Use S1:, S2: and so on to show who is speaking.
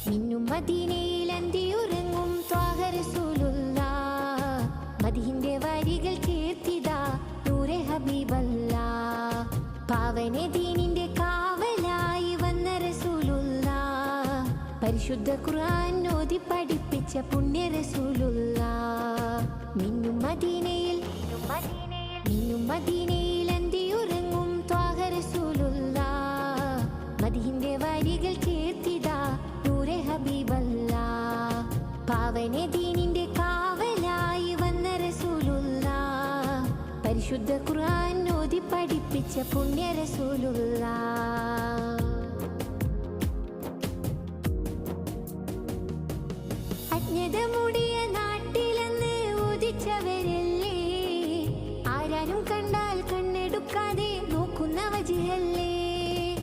S1: മിന്നും മദീനയിൽ അന്തിയുറങ്ങും ത്വാഹ റസൂലുള്ളാ. മദീഹിന്റെ വരികൾ ചേർത്തിതാ നൂറെ ഹബീബല്ലാ. പാവന ദീനിന്റെ കാവലായി വന്ന റസൂലുള്ളാ. പരിശുദ്ധ ഖുർആൻ ഓതി പഠിപ്പിച്ച പുണ്യ റസൂലുള്ളാ. മിന്നും മദീനയിൽ അന്തിയുറങ്ങും ത്വാഹ റസൂലുള്ളാ. മദീഹിന്റെ വരികൾ ചേർത്തിതാ നൂറെ ഹബീബല്ലാ. പാവന ദീനിന്റെ കാവലായി വന്ന റസൂലുള്ളാ. പരിശുദ്ധ ഖുർആൻ ഓതി പഠിപ്പിച്ച പുണ്യ റസൂലുള്ളാ.